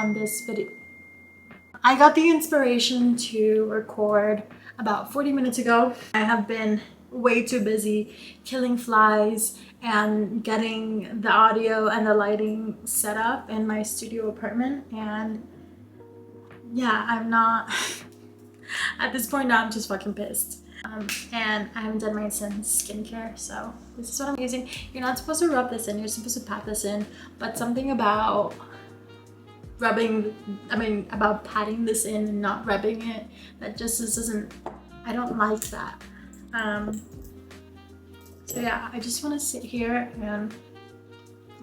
on this video. I got the inspiration to record about 40 minutes ago. I have been way too busy killing flies and getting the audio and the lighting set up in my studio apartment, and yeah, I'm not at this point now I'm just fucking pissed. And I haven't done my since skincare, so this is what I'm using. You're not supposed to rub this in, you're supposed to pat this in, but something about about patting this in and not rubbing it, that just doesn't, I don't like that. So yeah, I just want to sit here and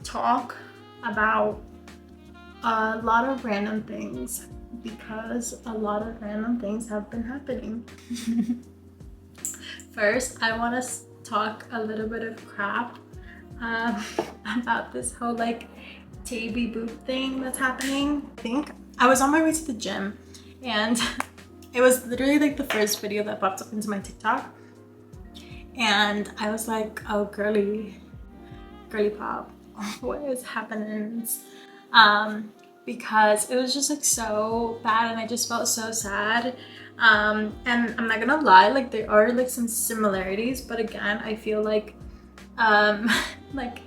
talk about a lot of random things, because a lot of random things have been happening. First, I want to talk a little bit of crap about this whole like taybeboop thing that's happening. I think I was on my way to the gym, and it was literally like the first video that popped up into my TikTok, and I was like, oh girly pop, what is happening? Because it was just like so bad, and I just felt so sad. And I'm not gonna lie, like there are like some similarities, but again, I feel like like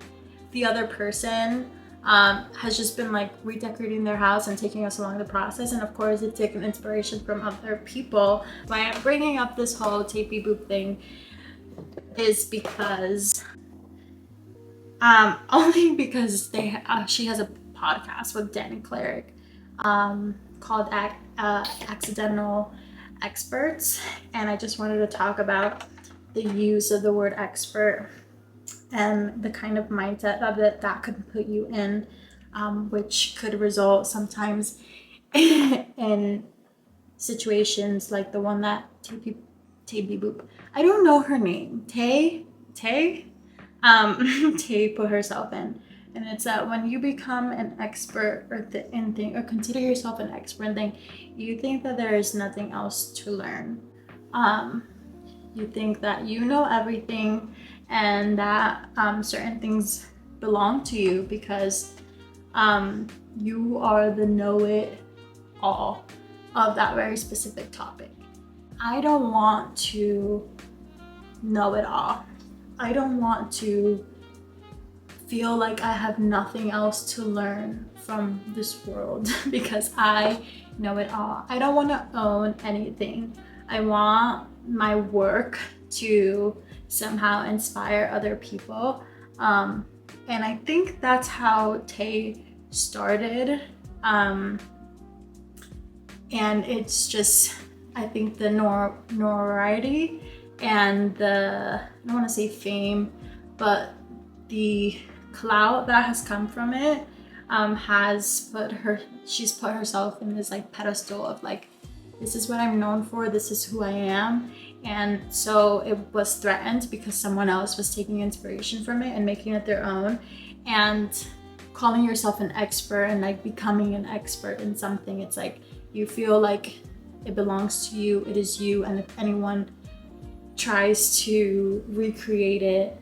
the other person has just been like redecorating their house and taking us along the process, and of course it's taken inspiration from other people. Why I'm bringing up this whole taybeboop thing is because only because she has a podcast with Dan and Cleric called Accidental Experts, and I just wanted to talk about the use of the word expert and the kind of mindset that could put you in, which could result sometimes in situations like the one that taybeboop, I don't know her name, Tay put herself in. And it's that when you become an expert in thing, or consider yourself an expert in thing, you think that there is nothing else to learn. You think that you know everything, and that certain things belong to you because you are the know-it-all of that very specific topic. I don't want to know it all. I don't want to feel like I have nothing else to learn from this world because I know it all. I don't want to own anything. I want my work to somehow inspire other people. And I think that's how Tay started. And it's just, I think the notoriety and the, I don't want to say fame, but the clout that has come from it she's put herself in this like pedestal of like, this is what I'm known for, this is who I am. And so it was threatened because someone else was taking inspiration from it and making it their own, and calling yourself an expert and like becoming an expert in something. It's like you feel like it belongs to you, it is you, and if anyone tries to recreate it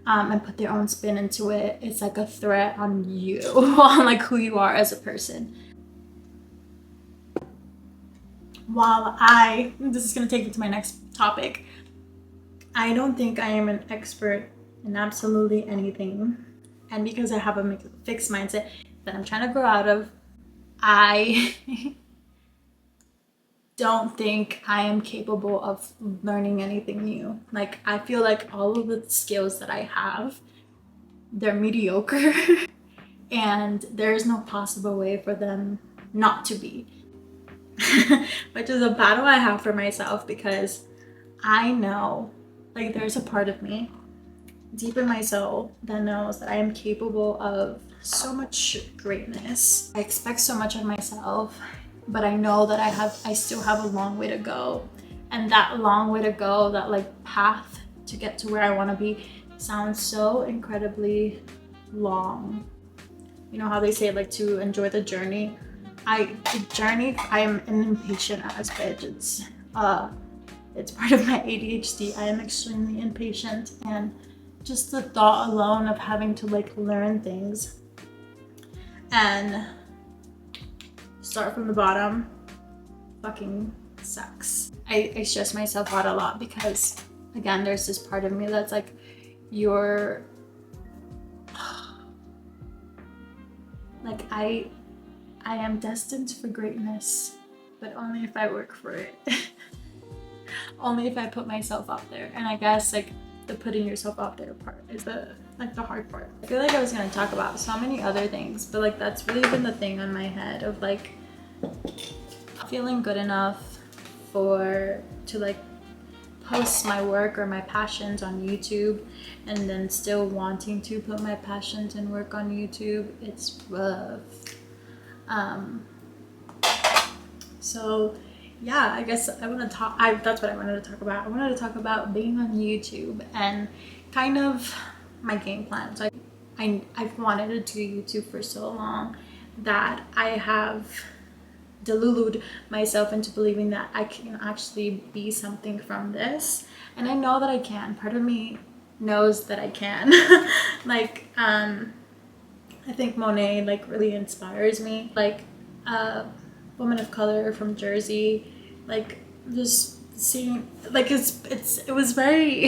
and put their own spin into it, it's like a threat on you, on like who you are as a person. While this is gonna take me to my next topic, I don't think I am an expert in absolutely anything. And because I have a fixed mindset that I'm trying to grow out of, I don't think I am capable of learning anything new. Like, I feel like all of the skills that I have, they're mediocre and there is no possible way for them not to be. Which is a battle I have for myself, because I know, like, there's a part of me deep in my soul that knows that I am capable of so much greatness. I expect so much of myself, but I know that I still have a long way to go. And that long way to go, that like path to get to where I want to be, sounds so incredibly long. You know how they say like to enjoy the journey? I am an impatient ass bitch. It's part of my ADHD. I am extremely impatient, and just the thought alone of having to like learn things and start from the bottom fucking sucks. I stress myself out a lot because, again, there's this part of me that's like, you're like, I am destined for greatness, but only if I work for it. Only if I put myself out there. And I guess like the putting yourself out there part is the hard part. I feel like I was gonna talk about so many other things, but like that's really been the thing on my head of like feeling good enough to like post my work or my passions on YouTube, and then still wanting to put my passions and work on YouTube. It's rough. So yeah, I guess I want to talk, that's what I wanted to talk about. I wanted to talk about being on YouTube and kind of my game plan. So I've wanted to do YouTube for so long that I have deluded myself into believing that I can actually be something from this. And I know that I can. Part of me knows that I can. Like, I think Monet like really inspires me. Like, woman of color from Jersey, like just seeing like it was very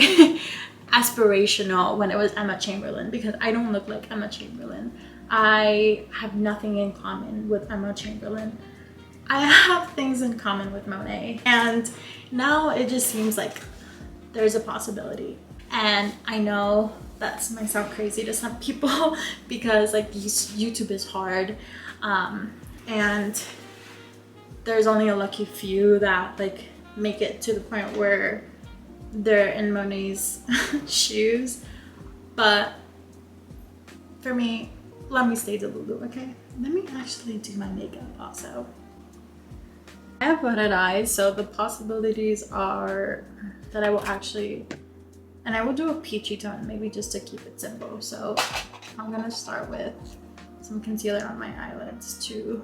aspirational when it was Emma Chamberlain, because I don't look like Emma Chamberlain. I have nothing in common with Emma Chamberlain. I have things in common with Monet, and now it just seems like there's a possibility. And I know that might sound crazy to some people because like YouTube is hard, and there's only a lucky few that like make it to the point where they're in Monet's shoes. But for me, let me stay delulu, okay? Let me actually do my makeup also. I have budded eyes, so the possibilities are that I will actually, and I will do a peachy tone, maybe just to keep it simple. So I'm gonna start with some concealer on my eyelids to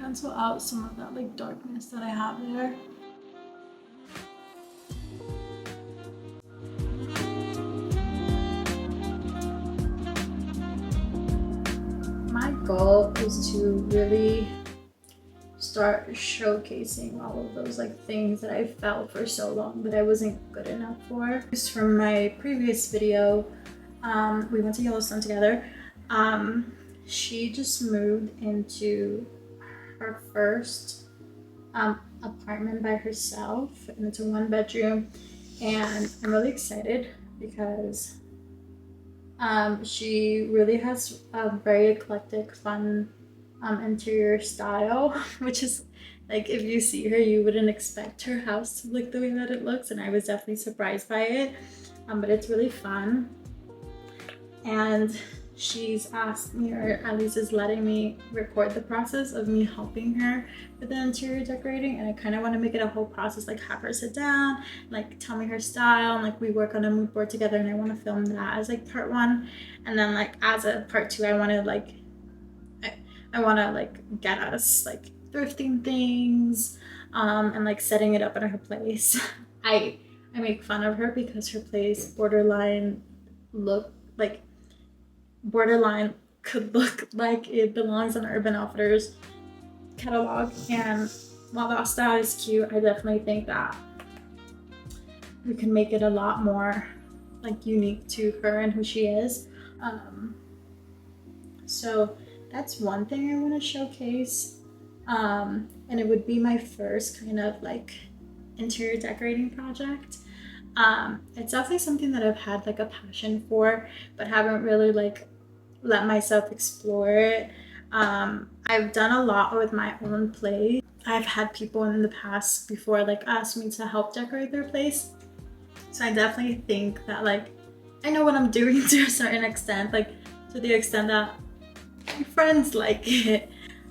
cancel out some of that like darkness that I have there. My goal is to really start showcasing all of those like things that I felt for so long that I wasn't good enough for. Just from my previous video, we went to Yellowstone together. She just moved into her first apartment by herself, and it's a 1-bedroom, and I'm really excited because she really has a very eclectic, fun interior style, which is like, if you see her you wouldn't expect her house to look the way that it looks, and I was definitely surprised by it. But it's really fun, and she's asked me, or at least is letting me record the process of me helping her with the interior decorating. And I kind of want to make it a whole process, like have her sit down, like tell me her style, and like we work on a mood board together, and I want to film that as like part 1. And then like as a part 2, I want to like get us like thrifting things, and like setting it up at her place. I make fun of her because her place borderline could look like it belongs in Urban Outfitters catalog. And while that style is cute, I definitely think that we can make it a lot more like unique to her and who she is. So that's one thing I want to showcase, and it would be my first kind of like interior decorating project. It's definitely something that I've had like a passion for, but haven't really like let myself explore it. I've done a lot with my own place. I've had people in the past before like ask me to help decorate their place, so I definitely think that like I know what I'm doing to a certain extent, like to the extent that my friends like it.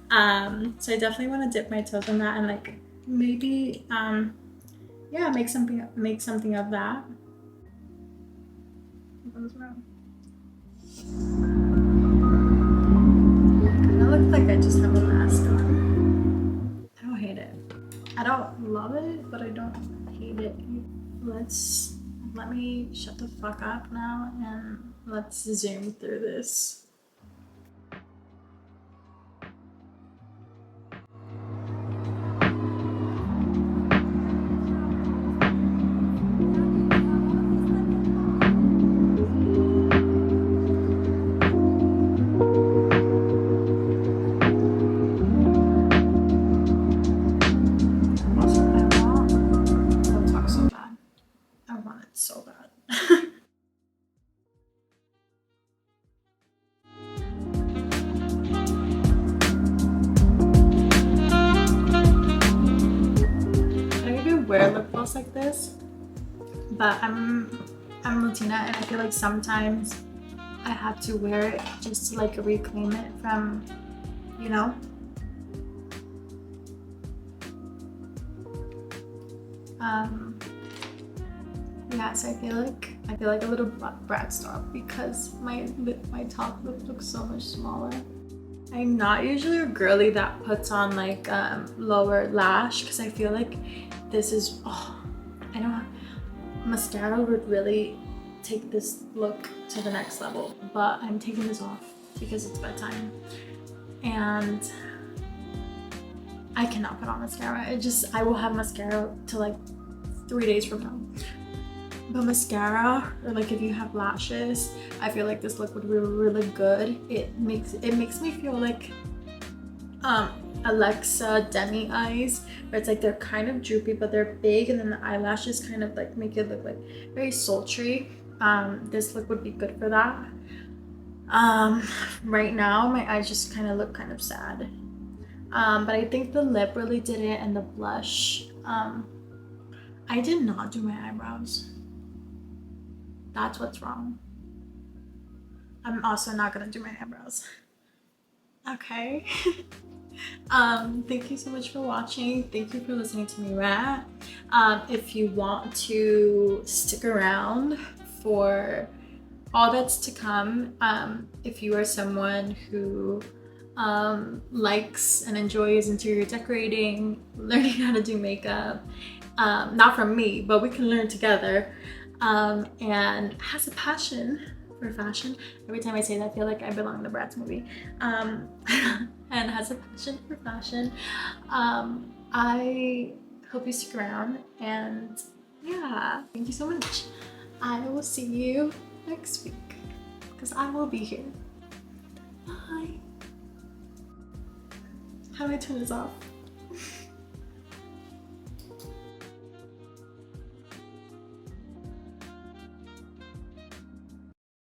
So I definitely want to dip my toes in that, and like maybe yeah, make something of that. It looks like I just have a mask on. I don't hate it. I don't love it, but I don't hate it. Let me shut the fuck up now, and let's zoom through this. like this, but I'm Latina, and I feel like sometimes I have to wear it just to like reclaim it from, you know. Yeah, so I feel like a little brat stop because my top lip looks so much smaller. I'm not usually a girly that puts on like lower lash because I feel like this is, oh, I know mascara would really take this look to the next level, but I'm taking this off because it's bedtime and I cannot put on mascara. I will have mascara till like 3 days from now. But mascara, or like if you have lashes, I feel like this look would be really good. It makes me feel like Alexa Demi eyes, where it's like they're kind of droopy but they're big, and then the eyelashes kind of like make it look like very sultry. This look would be good for that. Right now my eyes just kind of look kind of sad. But I think the lip really did it, and the blush. I did not do my eyebrows. That's what's wrong. I'm also not gonna do my eyebrows. Okay. Thank you so much for watching. Thank you for listening to me rant. If you want to stick around for all that's to come, if you are someone who likes and enjoys interior decorating, learning how to do makeup, not from me, but we can learn together, and has a passion for fashion. Every time I say that, I feel like I belong in the Bratz movie. And has a passion for fashion. I hope you stick around, and yeah, thank you so much. I will see you next week because I will be here. Bye. How do I turn this off?